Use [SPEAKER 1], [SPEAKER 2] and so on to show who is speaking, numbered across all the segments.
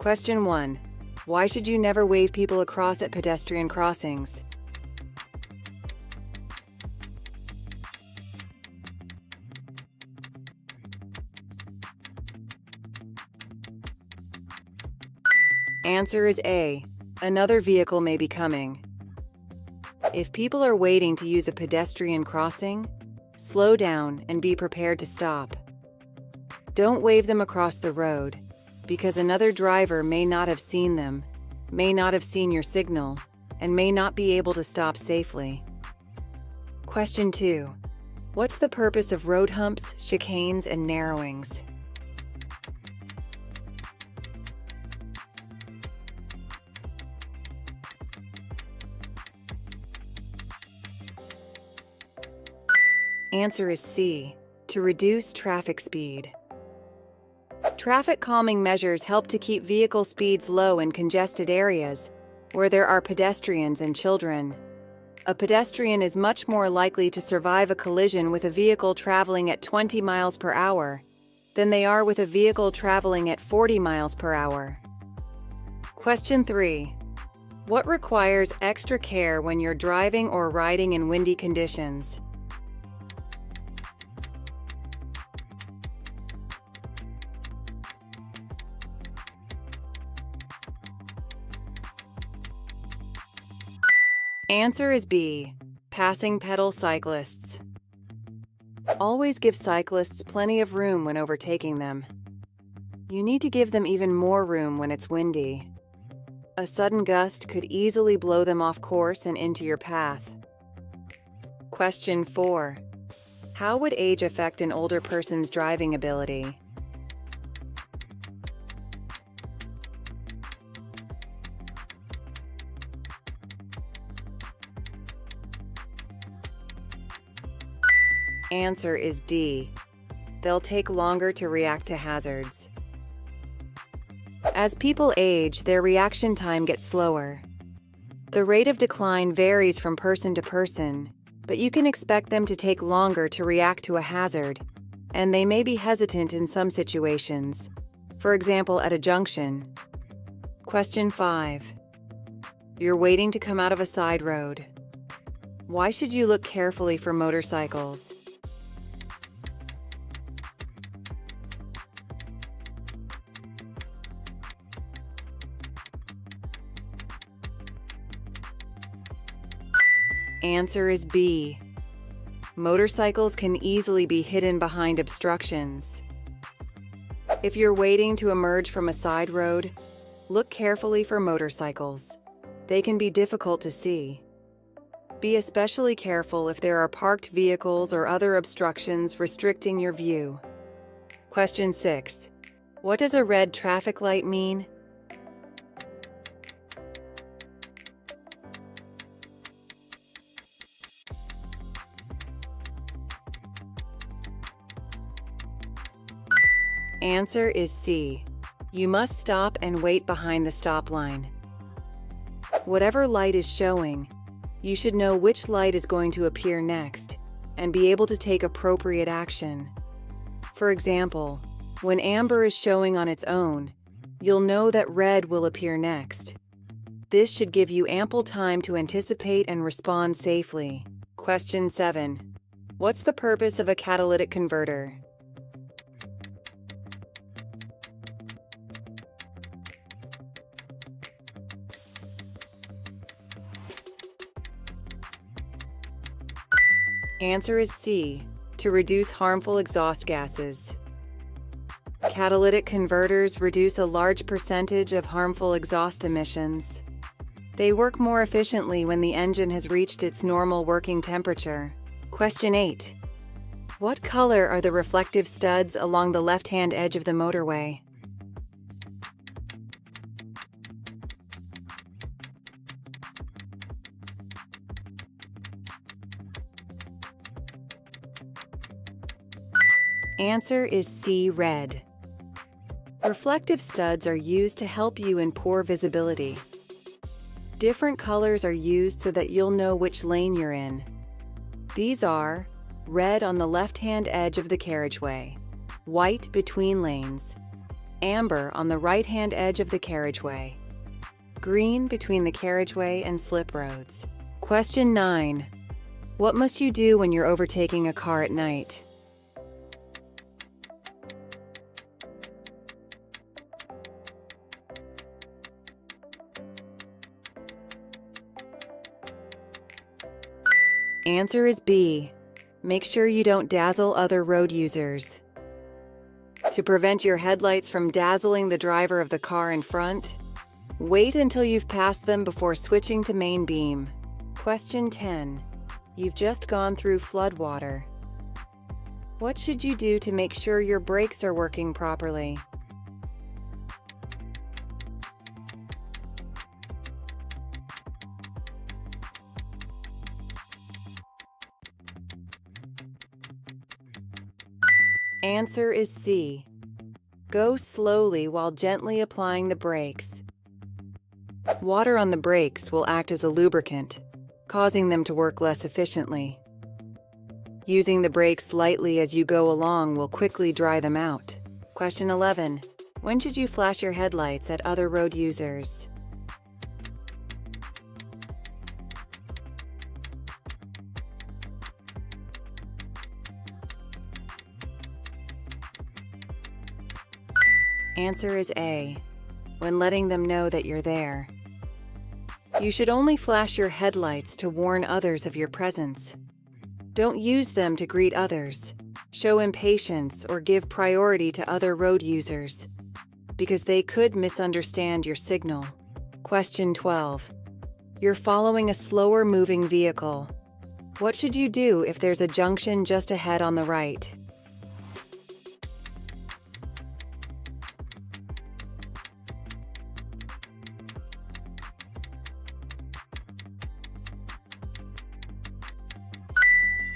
[SPEAKER 1] Question 1. Why should you never wave people across at pedestrian crossings? Answer is A. Another vehicle may be coming. If people are waiting to use a pedestrian crossing, slow down and be prepared to stop. Don't wave them across the road, because another driver may not have seen them, may not have seen your signal, and may not be able to stop safely. Question 2. What's the purpose of road humps, chicanes, and narrowings? Answer is C. To reduce traffic speed. Traffic calming measures help to keep vehicle speeds low in congested areas where there are pedestrians and children. A pedestrian is much more likely to survive a collision with a vehicle traveling at 20 miles per hour than they are with a vehicle traveling at 40 miles per hour. Question 3. What requires extra care when you're driving or riding in windy conditions? Answer is B. Passing pedal cyclists. Always give cyclists plenty of room when overtaking them. You need to give them even more room when it's windy. A sudden gust could easily blow them off course and into your path. Question 4. How would age affect an older person's driving ability? Answer is D. They'll take longer to react to hazards. As people age, their reaction time gets slower. The rate of decline varies from person to person, but you can expect them to take longer to react to a hazard, and they may be hesitant in some situations, for example at a junction. Question 5. You're waiting to come out of a side road. Why should you look carefully for motorcycles? Answer is B. Motorcycles can easily be hidden behind obstructions. If you're waiting to emerge from a side road, look carefully for motorcycles. They can be difficult to see. Be especially careful if there are parked vehicles or other obstructions restricting your view. Question 6. What does a red traffic light mean? Answer is C. You must stop and wait behind the stop line. Whatever light is showing, you should know which light is going to appear next and be able to take appropriate action. For example, when amber is showing on its own, you'll know that red will appear next. This should give you ample time to anticipate and respond safely. Question 7. What's the purpose of a catalytic converter? Answer is C. To reduce harmful exhaust gases. Catalytic converters reduce a large percentage of harmful exhaust emissions. They work more efficiently when the engine has reached its normal working temperature. Question 8. What color are the reflective studs along the left-hand edge of the motorway? Answer is C. Red. Reflective studs are used to help you in poor visibility. Different colors are used so that you'll know which lane you're in. These are red on the left-hand edge of the carriageway, white between lanes, amber on the right-hand edge of the carriageway, green between the carriageway and slip roads. Question 9. What must you do when you're overtaking a car at night? Answer is B. Make sure you don't dazzle other road users. To prevent your headlights from dazzling the driver of the car in front, wait until you've passed them before switching to main beam. Question 10. You've just gone through floodwater. What should you do to make sure your brakes are working properly? Answer is C. Go slowly while gently applying the brakes. Water on the brakes will act as a lubricant, causing them to work less efficiently. Using the brakes lightly as you go along will quickly dry them out. Question 11. When should you flash your headlights at other road users? Answer is A. When letting them know that you're there. You should only flash your headlights to warn others of your presence. Don't use them to greet others, show impatience, or give priority to other road users, because they could misunderstand your signal. Question 12. You're following a slower moving vehicle. What should you do if there's a junction just ahead on the right?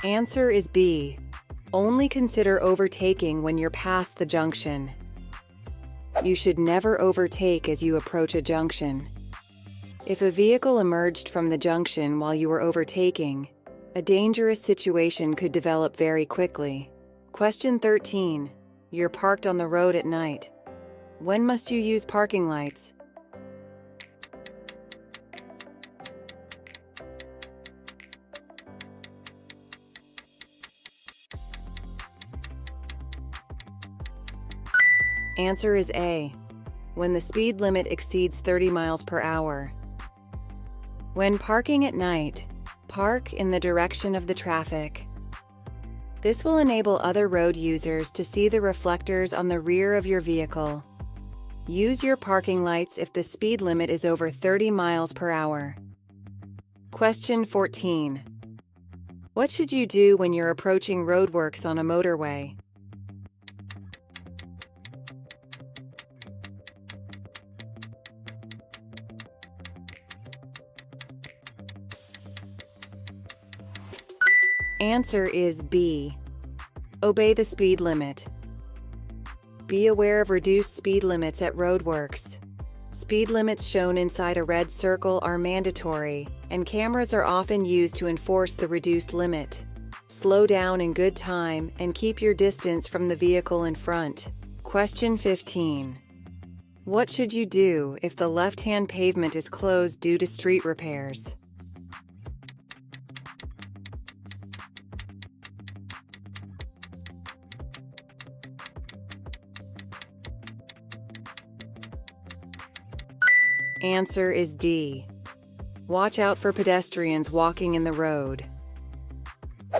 [SPEAKER 1] Answer is B. Only consider overtaking when you're past the junction. You should never overtake as you approach a junction. If a vehicle emerged from the junction while you were overtaking, a dangerous situation could develop very quickly. Question 13. You're parked on the road at night. When must you use parking lights? Answer is A. When the speed limit exceeds 30 miles per hour. When parking at night, park in the direction of the traffic. This will enable other road users to see the reflectors on the rear of your vehicle. Use your parking lights if the speed limit is over 30 miles per hour. Question 14. What should you do when you're approaching roadworks on a motorway? Answer is B. Obey the speed limit. Be aware of reduced speed limits at roadworks. Speed limits shown inside a red circle are mandatory, and cameras are often used to enforce the reduced limit. Slow down in good time and keep your distance from the vehicle in front. Question 15. What should you do if the left-hand pavement is closed due to street repairs? Answer is D. Watch out for pedestrians walking in the road.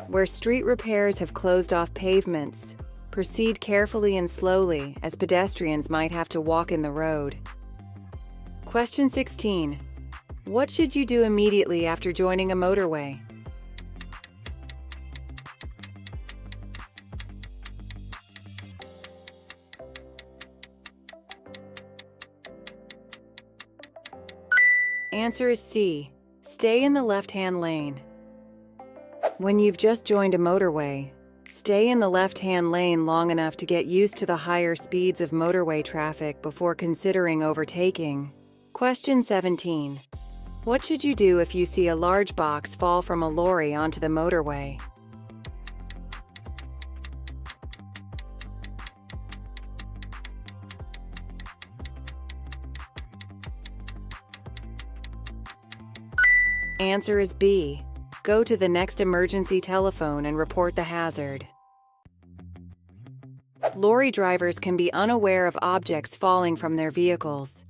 [SPEAKER 1] Where street repairs have closed off pavements, proceed carefully and slowly, as pedestrians might have to walk in the road. Question 16. What should you do immediately after joining a motorway? Answer is C. Stay in the left-hand lane. When you've just joined a motorway, stay in the left-hand lane long enough to get used to the higher speeds of motorway traffic before considering overtaking. Question 17. What should you do if you see a large box fall from a lorry onto the motorway? Answer is B. Go to the next emergency telephone and report the hazard. Lorry drivers can be unaware of objects falling from their vehicles.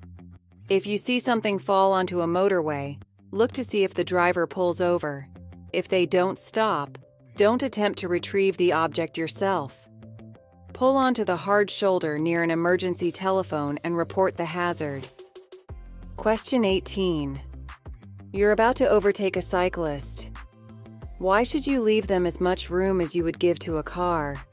[SPEAKER 1] If you see something fall onto a motorway, look to see if the driver pulls over. If they don't stop, don't attempt to retrieve the object yourself. Pull onto the hard shoulder near an emergency telephone and report the hazard. Question 18. You're about to overtake a cyclist. Why should you leave them as much room as you would give to a car?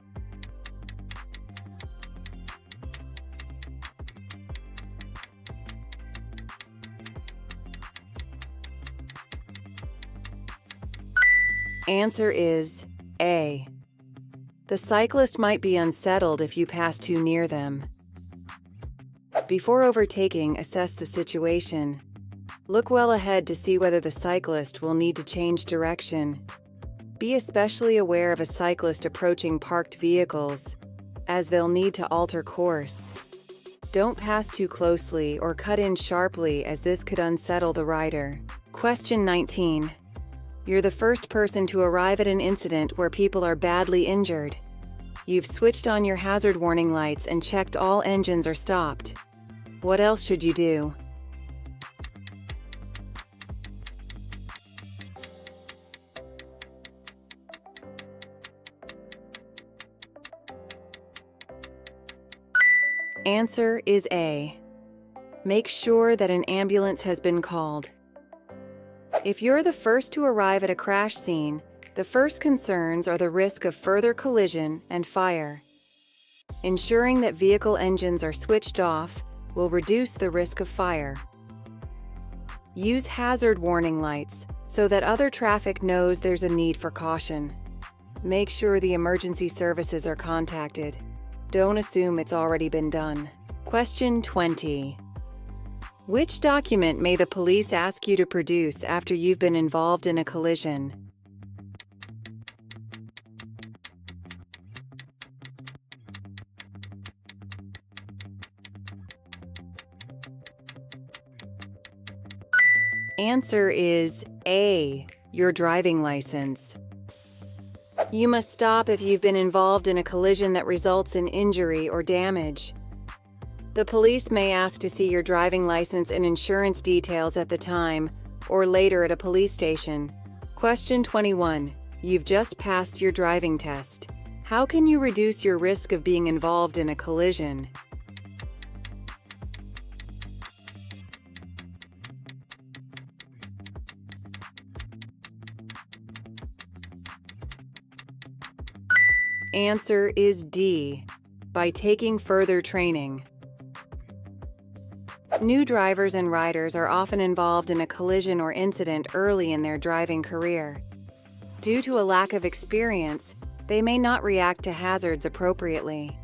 [SPEAKER 1] Answer is A. The cyclist might be unsettled if you pass too near them. Before overtaking, assess the situation. Look well ahead to see whether the cyclist will need to change direction. Be especially aware of a cyclist approaching parked vehicles, as they'll need to alter course. Don't pass too closely or cut in sharply, as this could unsettle the rider. Question 19. You're the first person to arrive at an incident where people are badly injured. You've switched on your hazard warning lights and checked all engines are stopped. What else should you do? Answer is A. Make sure that an ambulance has been called. If you're the first to arrive at a crash scene, the first concerns are the risk of further collision and fire. Ensuring that vehicle engines are switched off will reduce the risk of fire. Use hazard warning lights so that other traffic knows there's a need for caution. Make sure the emergency services are contacted. Don't assume it's already been done. Question 20. Which document may the police ask you to produce after you've been involved in a collision? Answer is A. Your driving license. You must stop if you've been involved in a collision that results in injury or damage. The police may ask to see your driving license and insurance details at the time, or later at a police station. Question 21. You've just passed your driving test. How can you reduce your risk of being involved in a collision? Answer is D. By taking further training. New drivers and riders are often involved in a collision or incident early in their driving career. Due to a lack of experience, they may not react to hazards appropriately.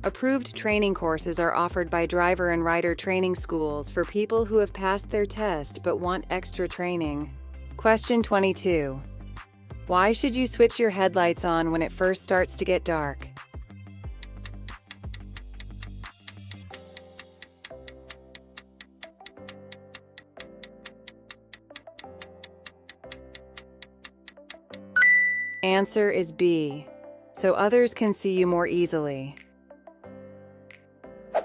[SPEAKER 1] Approved training courses are offered by driver and rider training schools for people who have passed their test but want extra training. Question 22. Why should you switch your headlights on when it first starts to get dark? Answer is B. So others can see you more easily.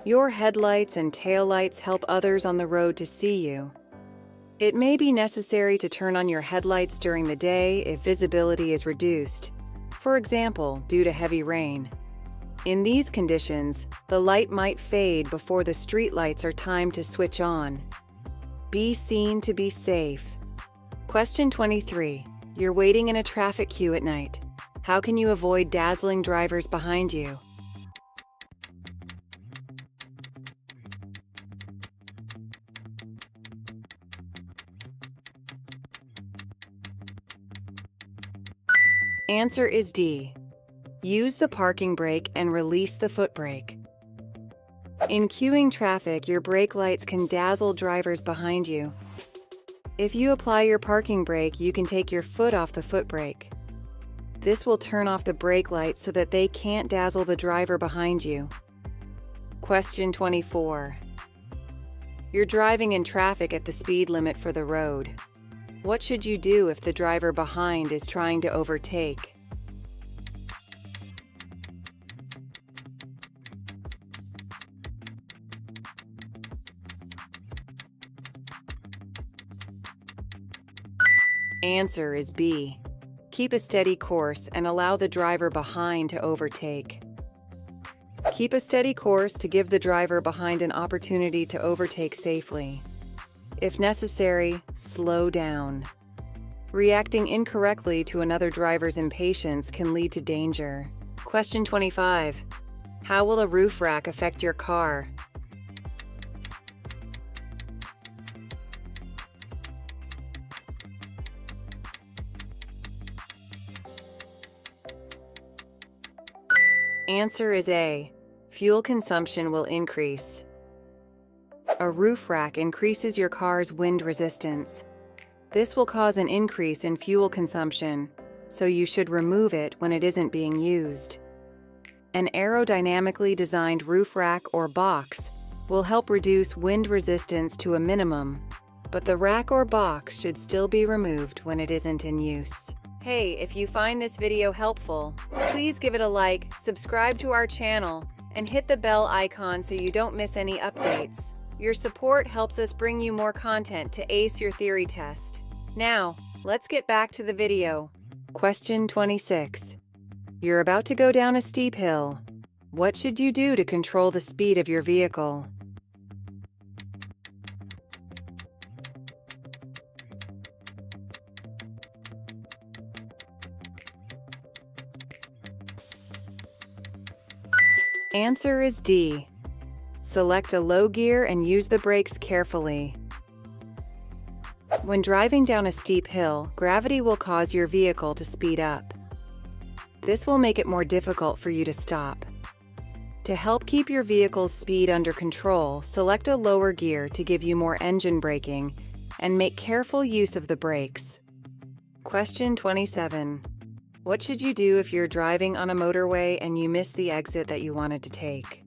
[SPEAKER 1] Your headlights and taillights help others on the road to see you. It may be necessary to turn on your headlights during the day if visibility is reduced, for example, due to heavy rain. In these conditions, the light might fade before the street lights are timed to switch on. Be seen to be safe. Question 23. You're waiting in a traffic queue at night. How can you avoid dazzling drivers behind you? Answer is D. Use the parking brake and release the foot brake. In queuing traffic, your brake lights can dazzle drivers behind you. If you apply your parking brake, you can take your foot off the foot brake. This will turn off the brake lights so that they can't dazzle the driver behind you. Question 24. You're driving in traffic at the speed limit for the road. What should you do if the driver behind is trying to overtake? Answer is B. Keep a steady course and allow the driver behind to overtake. Keep a steady course to give the driver behind an opportunity to overtake safely. If necessary, slow down. Reacting incorrectly to another driver's impatience can lead to danger. Question 25. How will a roof rack affect your car? Answer is A. Fuel consumption will increase. A roof rack increases your car's wind resistance. This will cause an increase in fuel consumption, so you should remove it when it isn't being used. An aerodynamically designed roof rack or box will help reduce wind resistance to a minimum, but the rack or box should still be removed when it isn't in use. Hey, if you find this video helpful, please give it a like, subscribe to our channel, and hit the bell icon so you don't miss any updates. Your support helps us bring you more content to ace your theory test. Now, let's get back to the video. Question 26. You're about to go down a steep hill. What should you do to control the speed of your vehicle? Answer is D. Select a low gear and use the brakes carefully. When driving down a steep hill, gravity will cause your vehicle to speed up. This will make it more difficult for you to stop. To help keep your vehicle's speed under control, select a lower gear to give you more engine braking and make careful use of the brakes. Question 27. What should you do if you're driving on a motorway and you miss the exit that you wanted to take?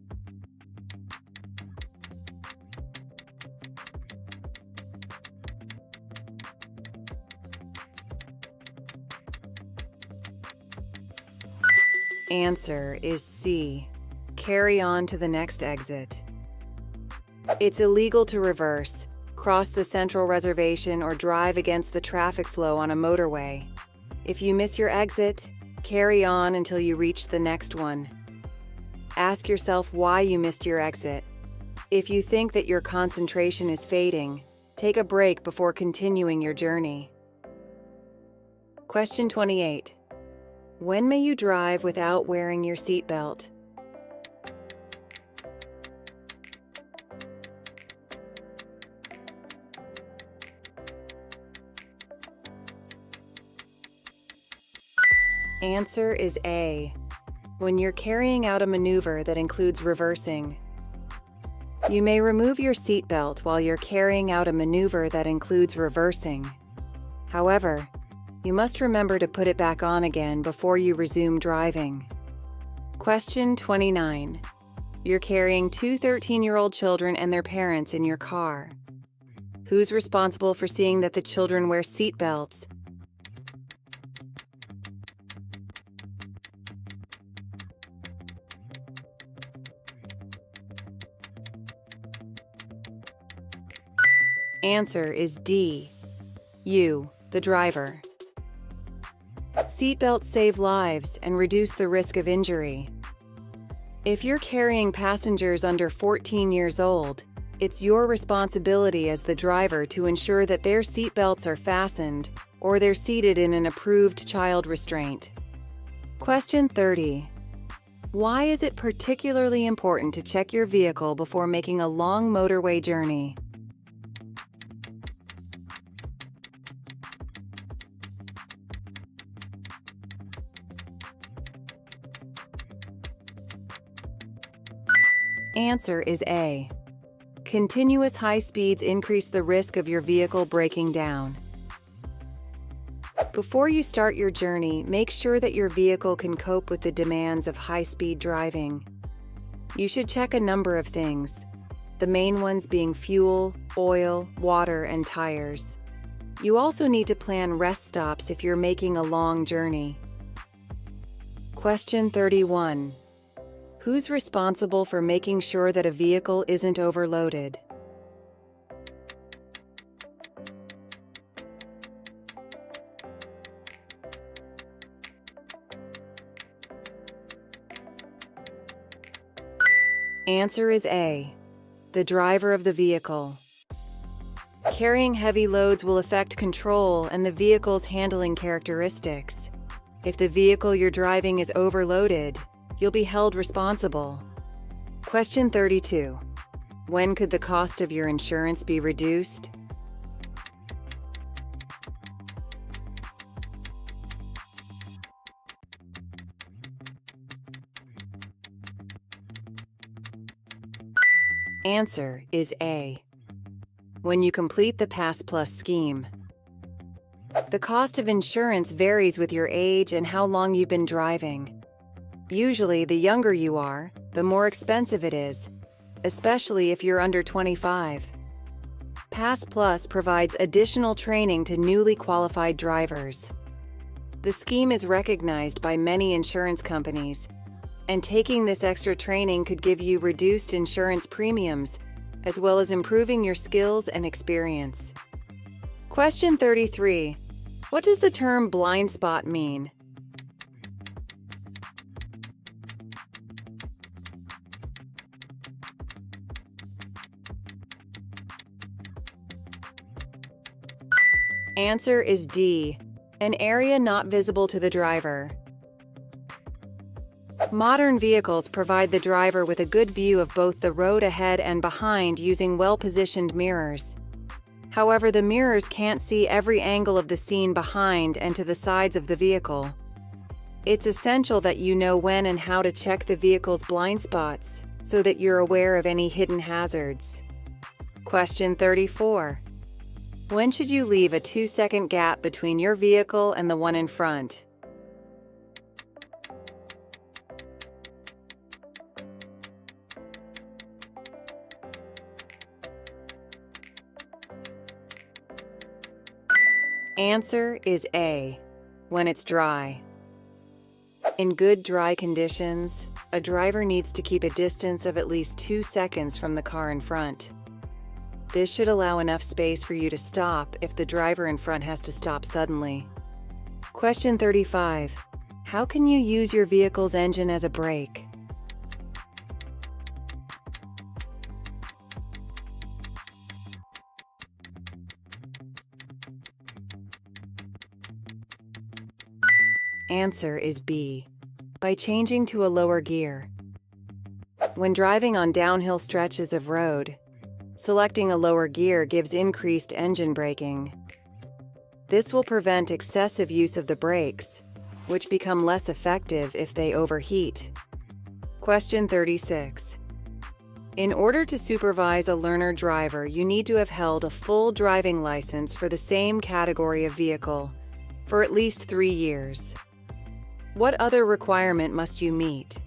[SPEAKER 1] Answer is C. Carry on to the next exit. It's illegal to reverse, cross the central reservation, or drive against the traffic flow on a motorway. If you miss your exit, carry on until you reach the next one. Ask yourself why you missed your exit. If you think that your concentration is fading, take a break before continuing your journey. Question 28. When may you drive without wearing your seatbelt? Answer is A. When you're carrying out a maneuver that includes reversing. You may remove your seatbelt while you're carrying out a maneuver that includes reversing. However, you must remember to put it back on again before you resume driving. Question 29. You're carrying two 13-year-old children and their parents in your car. Who's responsible for seeing that the children wear seatbelts? Answer is D. You, the driver. Seatbelts save lives and reduce the risk of injury. If you're carrying passengers under 14 years old, it's your responsibility as the driver to ensure that their seatbelts are fastened or they're seated in an approved child restraint. Question 30. Why is it particularly important to check your vehicle before making a long motorway journey? Answer is A. Continuous high speeds increase the risk of your vehicle breaking down. Before you start your journey, make sure that your vehicle can cope with the demands of high-speed driving. You should check a number of things, the main ones being fuel, oil, water, and tires. You also need to plan rest stops if you're making a long journey. Question 31. Who's responsible for making sure that a vehicle isn't overloaded? Answer is A, the driver of the vehicle. Carrying heavy loads will affect control and the vehicle's handling characteristics. If the vehicle you're driving is overloaded, you'll be held responsible. Question 32. When could the cost of your insurance be reduced? Answer is A, when you complete the Pass Plus scheme. The cost of insurance varies with your age and how long you've been driving. Usually, the younger you are, the more expensive it is, especially if you're under 25. Pass Plus provides additional training to newly qualified drivers. The scheme is recognized by many insurance companies, and taking this extra training could give you reduced insurance premiums, as well as improving your skills and experience. Question 33. What does the term blind spot mean? Answer is D, an area not visible to the driver. Modern vehicles provide the driver with a good view of both the road ahead and behind using well-positioned mirrors. However, the mirrors can't see every angle of the scene behind and to the sides of the vehicle. It's essential that you know when and how to check the vehicle's blind spots so that you're aware of any hidden hazards. Question 34. When should you leave a 2-second gap between your vehicle and the one in front? Answer is A, when it's dry. In good dry conditions, a driver needs to keep a distance of at least 2 seconds from the car in front. This should allow enough space for you to stop if the driver in front has to stop suddenly. Question 35. How can you use your vehicle's engine as a brake? Answer is B, by changing to a lower gear. When driving on downhill stretches of road, selecting a lower gear gives increased engine braking. This will prevent excessive use of the brakes, which become less effective if they overheat. Question 36. In order to supervise a learner driver, you need to have held a full driving license for the same category of vehicle for at least 3 years. What other requirement must you meet?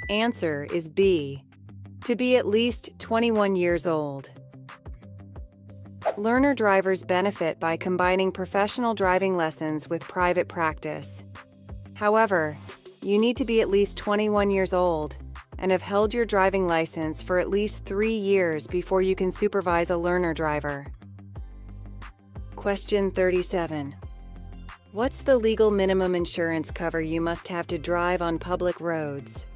[SPEAKER 1] Answer is B, to be at least 21 years old. Learner drivers benefit by combining professional driving lessons with private practice. However, you need to be at least 21 years old and have held your driving license for at least 3 years before you can supervise a learner driver. Question 37. What's the legal minimum insurance cover you must have to drive on public roads?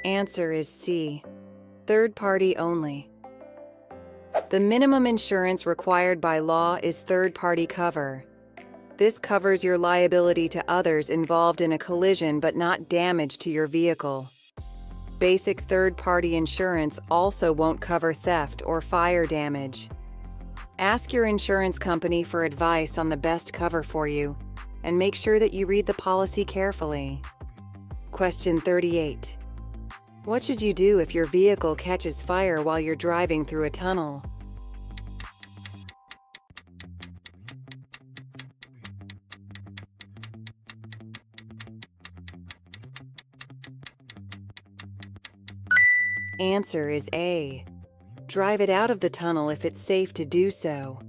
[SPEAKER 1] Answer is C, third party only. The minimum insurance required by law is third-party cover. This covers your liability to others involved in a collision but not damage to your vehicle. Basic third-party insurance also won't cover theft or fire damage. Ask your insurance company for advice on the best cover for you, and make sure that you read the policy carefully. Question 38. What should you do if your vehicle catches fire while you're driving through a tunnel? Answer is A. Drive it out of the tunnel if it's safe to do so.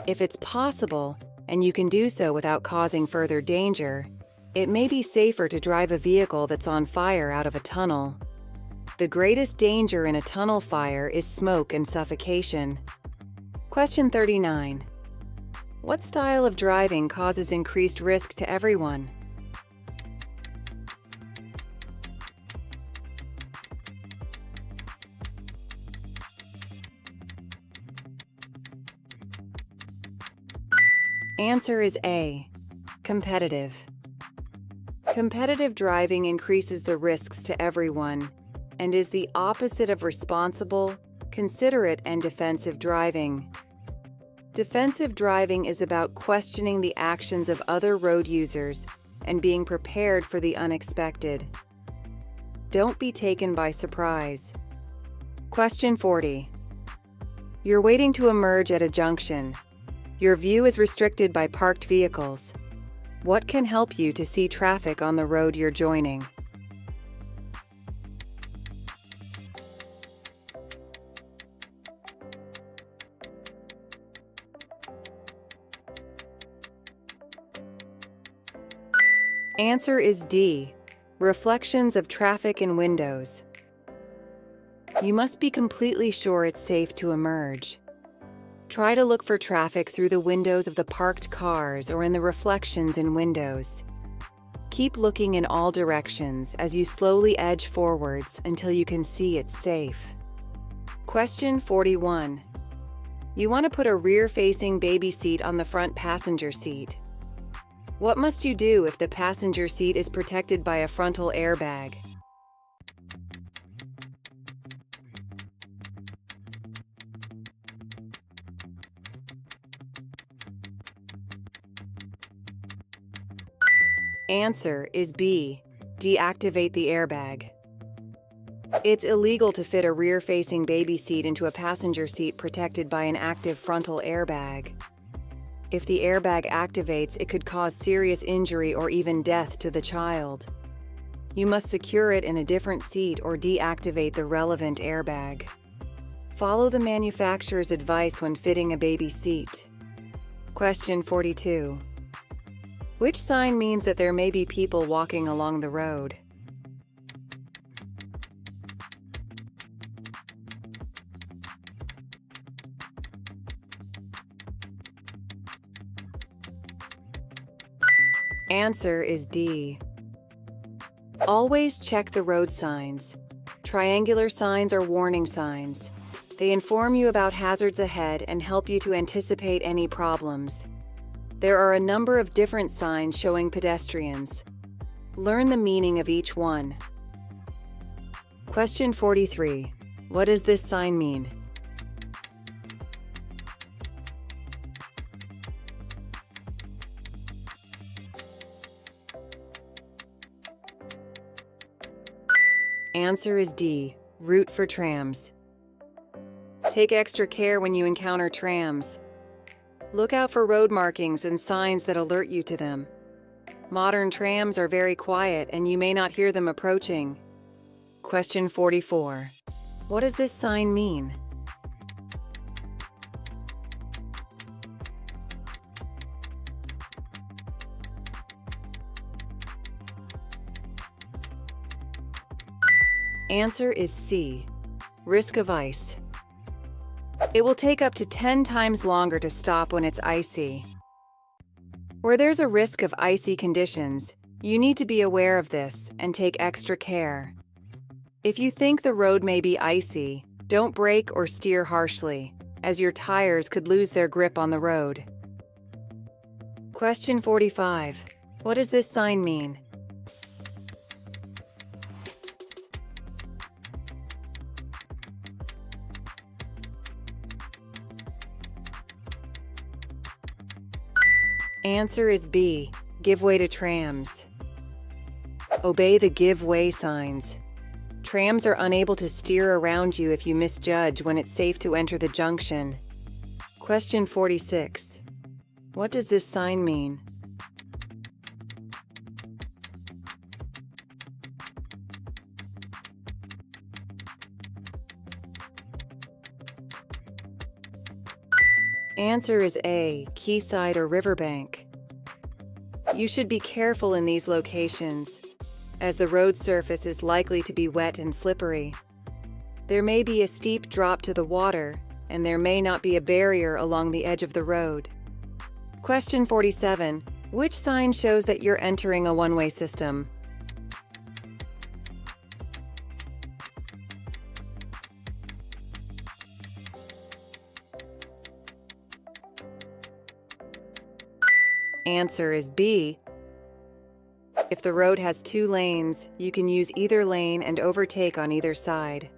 [SPEAKER 1] If it's possible, and you can do so without causing further danger, it may be safer to drive a vehicle that's on fire out of a tunnel. The greatest danger in a tunnel fire is smoke and suffocation. Question 39. What style of driving causes increased risk to everyone? Answer is A. Competitive. Competitive driving increases the risks to everyone and is the opposite of responsible, considerate, and defensive driving. Defensive driving is about questioning the actions of other road users and being prepared for the unexpected. Don't be taken by surprise. Question 40. You're waiting to emerge at a junction. Your view is restricted by parked vehicles. What can help you to see traffic on the road you're joining? Answer is D. Reflections of traffic in windows. You must be completely sure it's safe to emerge. Try to look for traffic through the windows of the parked cars or in the reflections in windows. Keep looking in all directions as you slowly edge forwards until you can see it's safe. Question 41. You want to put a rear-facing baby seat on the front passenger seat. What must you do if the passenger seat is protected by a frontal airbag? Answer is B. Deactivate the airbag. It's illegal to fit a rear-facing baby seat into a passenger seat protected by an active frontal airbag. If the airbag activates, it could cause serious injury or even death to the child. You must secure it in a different seat or deactivate the relevant airbag. Follow the manufacturer's advice when fitting a baby seat. Question 42. Which sign means that there may be people walking along the road? Answer is D. Always check the road signs. Triangular signs are warning signs. They inform you about hazards ahead and help you to anticipate any problems. There are a number of different signs showing pedestrians. Learn the meaning of each one. Question 43. What does this sign mean? Answer is D. Route for trams. Take extra care when you encounter trams. Look out for road markings and signs that alert you to them. Modern trams are very quiet and you may not hear them approaching. Question 44. What does this sign mean? Answer is C. Risk of ice. It will take up to 10 times longer to stop when it's icy. Where there's a risk of icy conditions, you need to be aware of this and take extra care. If you think the road may be icy, don't brake or steer harshly, as your tires could lose their grip on the road. Question 45. What does this sign mean? Answer is B. Give way to trams. Obey the give way signs. Trams are unable to steer around you if you misjudge when it's safe to enter the junction. Question 46. What does this sign mean? Answer is A, quayside or riverbank. You should be careful in these locations, as the road surface is likely to be wet and slippery. There may be a steep drop to the water, and there may not be a barrier along the edge of the road. Question 47. Which sign shows that you're entering a one-way system? Answer is B. If the road has 2 lanes, you can use either lane and overtake on either side.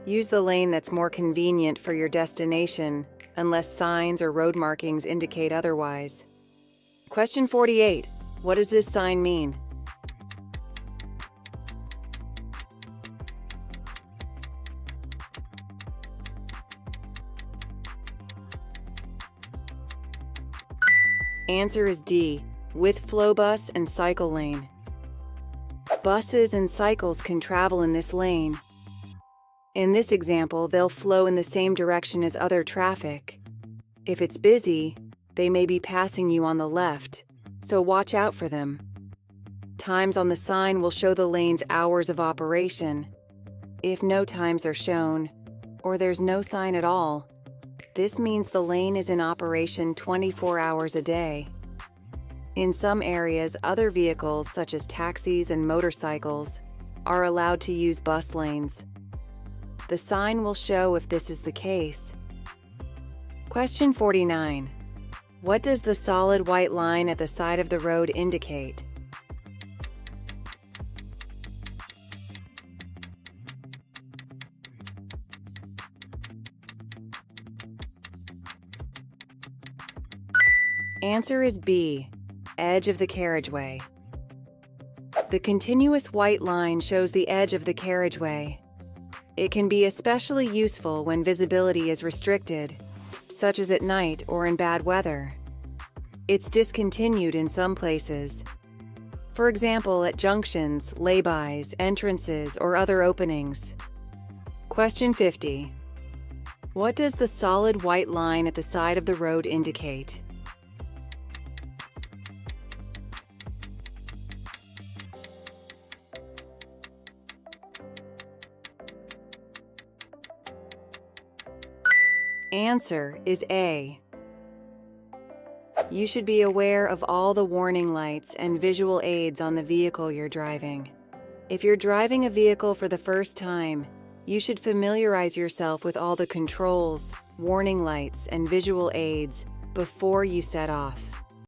[SPEAKER 1] Use the lane that's more convenient for your destination, unless signs or road markings indicate otherwise. Question 48. What does this sign mean? Answer is D, with flow bus and cycle lane. Buses and cycles can travel in this lane. In this example, they'll flow in the same direction as other traffic. If it's busy, they may be passing you on the left, so watch out for them. Times on the sign will show the lane's hours of operation. If no times are shown, or there's no sign at all, this means the lane is in operation 24 hours a day. In some areas, other vehicles, such as taxis and motorcycles, are allowed to use bus lanes. The sign will show if this is the case. Question 49. What does the solid white line at the side of the road indicate? Answer is B, edge of the carriageway. The continuous white line shows the edge of the carriageway. It can be especially useful when visibility is restricted, such as at night or in bad weather. It's discontinued in some places. For example, at junctions, lay-bys, entrances, or other openings. Question 50. What does the solid white line at the side of the road indicate? Answer is A. You should be aware of all the warning lights and visual aids on the vehicle you're driving. If you're driving a vehicle for the first time, you should familiarize yourself with all the controls, warning lights, and visual aids before you set off.